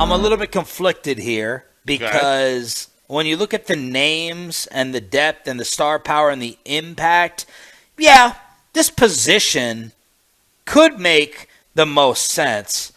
I'm a little bit conflicted here because when you look at the names and the depth and the star power and the impact, yeah, this position could make the most sense.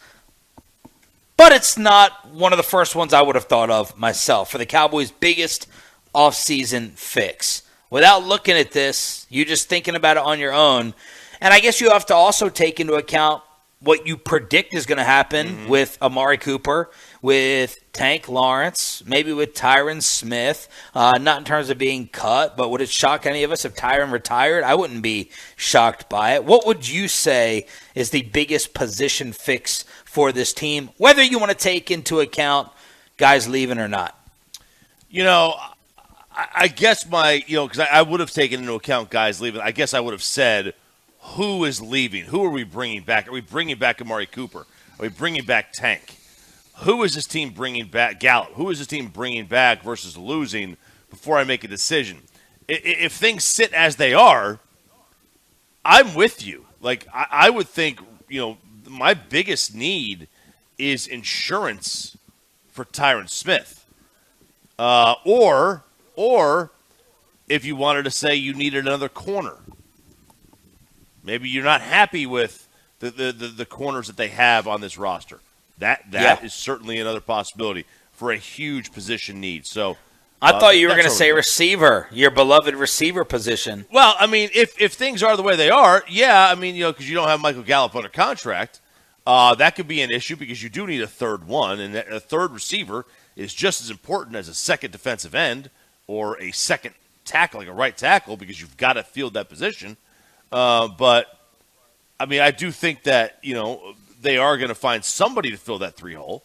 But it's not one of the first ones I would have thought of myself for the Cowboys' biggest offseason fix. Without looking at this, you just thinking about it on your own. And I guess you have to also take into account what you predict is going to happen with Amari Cooper, with Tank Lawrence, maybe with Tyron Smith. Not in terms of being cut, but would it shock any of us if Tyron retired? I wouldn't be shocked by it. What would you say is the biggest position fix for this team, whether you want to take into account guys leaving or not? I guess because I would have taken into account guys leaving. I guess I would have said, who is leaving? Who are we bringing back? Are we bringing back Amari Cooper? Are we bringing back Tank? Who is this team bringing back? Gallup. Who is this team bringing back versus losing before I make a decision? If things sit as they are, I'm with you. Like, I would think, my biggest need is insurance for Tyron Smith. Or if you wanted to say you needed another corner. Maybe you're not happy with the corners that they have on this roster. That is certainly another possibility for a huge position need. So I thought you were going to say receiver, your beloved receiver position. Well, I mean, if things are the way they are, because you don't have Michael Gallup under contract, that could be an issue because you do need a third one, and a third receiver is just as important as a second defensive end or a second tackle, like a right tackle, because you've got to field that position. But, I do think that, they are going to find somebody to fill that 3 hole.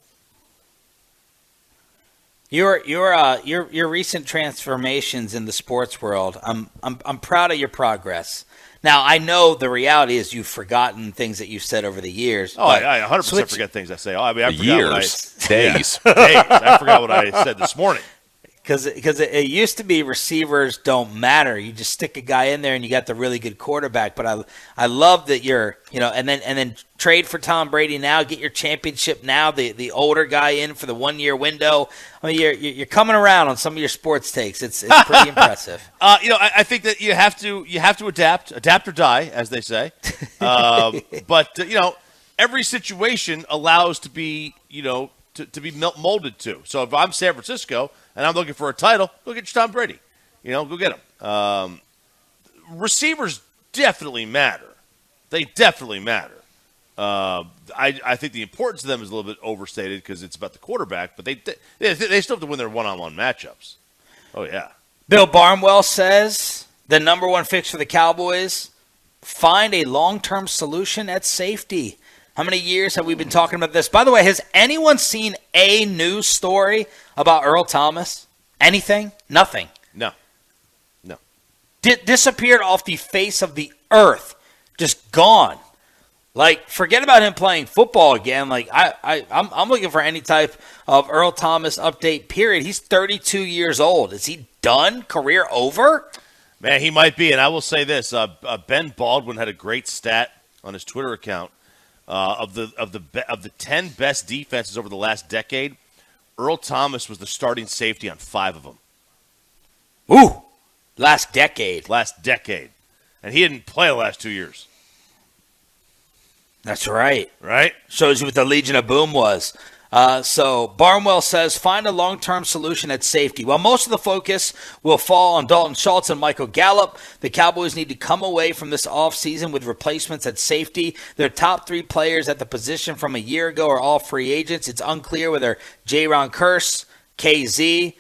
Your recent transformations in the sports world, I'm proud of your progress. Now, I know the reality is you've forgotten things that you've said over the years. Oh, I 100% forget things I say. I forgot years, days. Days. I forgot what I said this morning. Because it used to be receivers don't matter. You just stick a guy in there and you got the really good quarterback. But I love that you're, and then trade for Tom Brady now, get your championship now, the older guy in for the 1 year window. You're coming around on some of your sports takes. It's pretty impressive. I think that you have to adapt or die, as they say. But every situation allows to be to be molded to. So if I'm San Francisco and I'm looking for a title, go get your Tom Brady. Go get him. Receivers definitely matter. They definitely matter. I think the importance of them is a little bit overstated because it's about the quarterback, but they still have to win their one-on-one matchups. Oh, yeah. Bill Barnwell says the number one fix for the Cowboys, find a long-term solution at safety. How many years have we been talking about this? By the way, has anyone seen a news story about Earl Thomas? Anything? Nothing. No. Disappeared off the face of the earth. Just gone. Like, forget about him playing football again. Like, I'm looking for any type of Earl Thomas update, period. He's 32 years old. Is he done? Career over? Man, he might be. And I will say this. Ben Baldwin had a great stat on his Twitter account. Of the 10 best defenses over the last decade, Earl Thomas was the starting safety on 5 of them. Ooh, last decade. And he didn't play the last 2 years. That's right. Right? Shows you what the Legion of Boom was. So Barnwell says, find a long-term solution at safety. While most of the focus will fall on Dalton Schultz and Michael Gallup, the Cowboys need to come away from this offseason with replacements at safety. Their top 3 players at the position from a year ago are all free agents. It's unclear whether Jaron Kearse, KZ,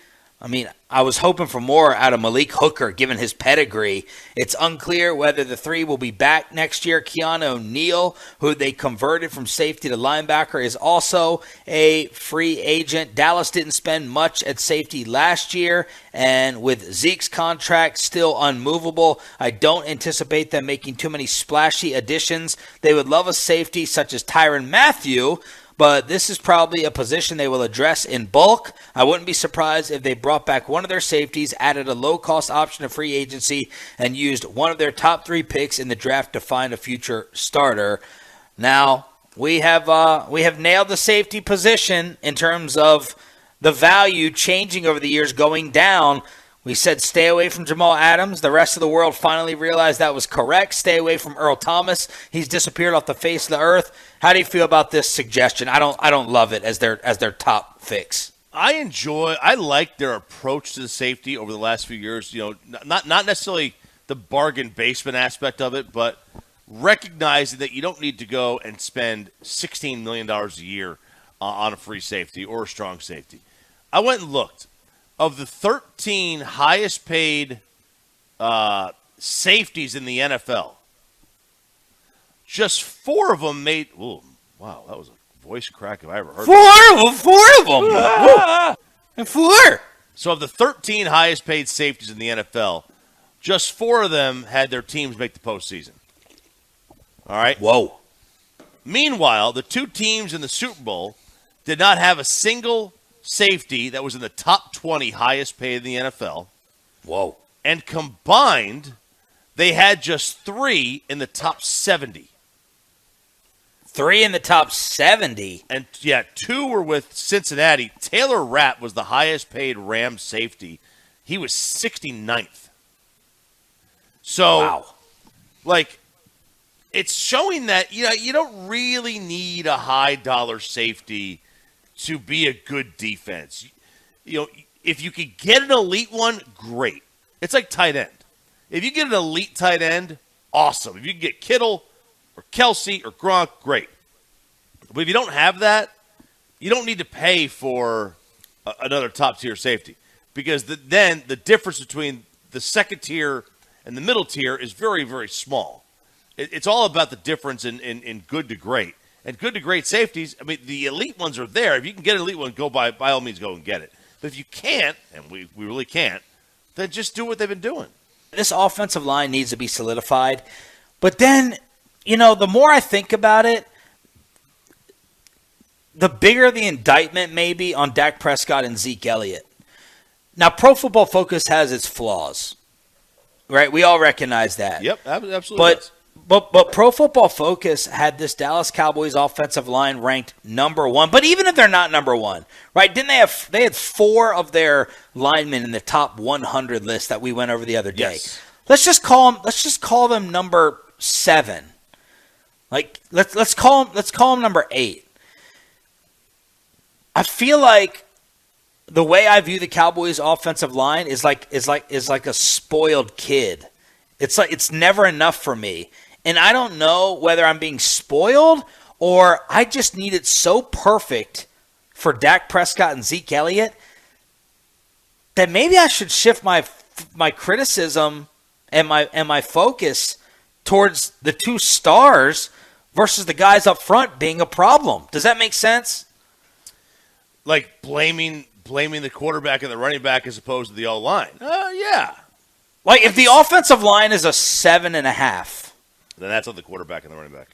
I was hoping for more out of Malik Hooker, given his pedigree. It's unclear whether the 3 will be back next year. Keanu O'Neal, who they converted from safety to linebacker, is also a free agent. Dallas didn't spend much at safety last year, and with Zeke's contract still unmovable, I don't anticipate them making too many splashy additions. They would love a safety such as Tyrann Mathieu, but this is probably a position they will address in bulk. I wouldn't be surprised if they brought back one of their safeties, added a low-cost option of free agency, and used one of their top 3 picks in the draft to find a future starter. Now, we have nailed the safety position in terms of the value changing over the years, going down. We said stay away from Jamal Adams. The rest of the world finally realized that was correct. Stay away from Earl Thomas. He's disappeared off the face of the earth. How do you feel about this suggestion? I don't love it as their top fix. I like their approach to the safety over the last few years. Not necessarily the bargain basement aspect of it, but recognizing that you don't need to go and spend $16 million a year on a free safety or a strong safety. I went and looked. Of the 13 highest paid safeties in the NFL, just 4 of them made. Oh, wow, that was a voice crack if I ever heard. 4 of them. 4. So of the 13 highest paid safeties in the NFL, just 4 of them had their teams make the postseason. All right. Whoa. Meanwhile, the 2 teams in the Super Bowl did not have a single safety that was in the top 20 highest paid in the NFL. Whoa. And combined, they had just 3 in the top 70. 3 in the top 70? And, 2 were with Cincinnati. Taylor Rapp was the highest paid Rams safety. He was 69th. So, wow. It's showing that, you don't really need a high-dollar safety to be a good defense. If you could get an elite one, great. It's like tight end. If you get an elite tight end, awesome. If you can get Kittle or Kelsey or Gronk, great. But if you don't have that, you don't need to pay for another top-tier safety because then the difference between the second tier and the middle tier is very, very small. It's all about the difference in good to great. And good to great safeties, I mean, the elite ones are there. If you can get an elite one, by all means, go and get it. But if you can't, and we really can't, then just do what they've been doing. This offensive line needs to be solidified. But then, the more I think about it, the bigger the indictment may be on Dak Prescott and Zeke Elliott. Now, Pro Football Focus has its flaws, right? We all recognize that. Yep, absolutely. But Pro Football Focus had this Dallas Cowboys offensive line ranked number 1. But even if they're not number 1, right? Didn't they had 4 of their linemen in the top 100 list that we went over the other day? Yes. Let's just call them number 7. Let's call them number 8. I feel like the way I view the Cowboys offensive line is like a spoiled kid. It's never enough for me. And I don't know whether I'm being spoiled or I just need it so perfect for Dak Prescott and Zeke Elliott that maybe I should shift my criticism and my focus towards the 2 stars versus the guys up front being a problem. Does that make sense? Like blaming the quarterback and the running back as opposed to the O-line. Yeah. Like if the offensive line is a 7.5. Then that's on the quarterback and the running back.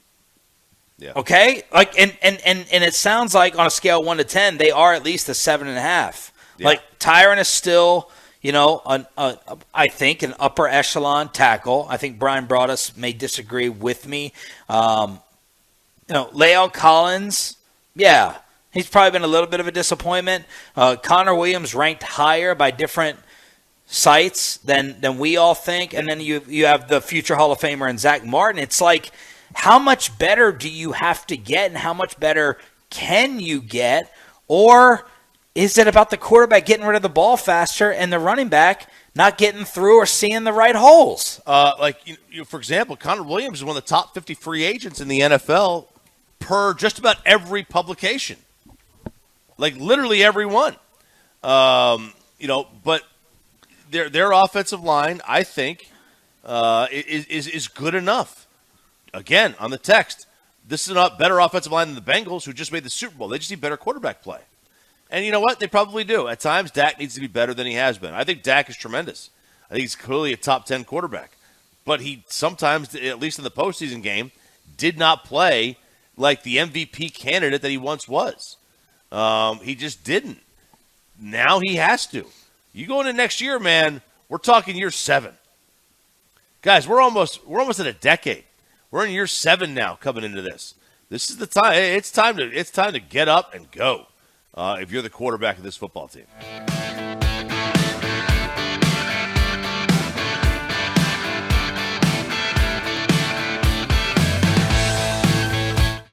Yeah. Okay. And it sounds like on a scale of 1 to 10, they are at least a 7.5. Yeah. Like Tyron is still, I think an upper echelon tackle. I think Brian Broaddus may disagree with me. La'el Collins, yeah, he's probably been a little bit of a disappointment. Connor Williams ranked higher by different sites than we all think, and then you have the future Hall of Famer and Zach Martin. It's like, how much better do you have to get, and how much better can you get, or is it about the quarterback getting rid of the ball faster and the running back not getting through or seeing the right holes? For example, Connor Williams is one of the top 50 free agents in the NFL per just about every publication, like literally every one. But their offensive line, I think, is good enough. Again, on the text, this is a better offensive line than the Bengals, who just made the Super Bowl. They just need better quarterback play. And you know what? They probably do. At times, Dak needs to be better than he has been. I think Dak is tremendous. I think he's clearly a top 10 quarterback. But he sometimes, at least in the postseason game, did not play like the MVP candidate that he once was. He just didn't. Now he has to. You go into next year, man, we're talking year 7. Guys, we're almost at a decade. We're in year 7 now coming into this. this is the time. It's time to get up and go if you're the quarterback of this football team.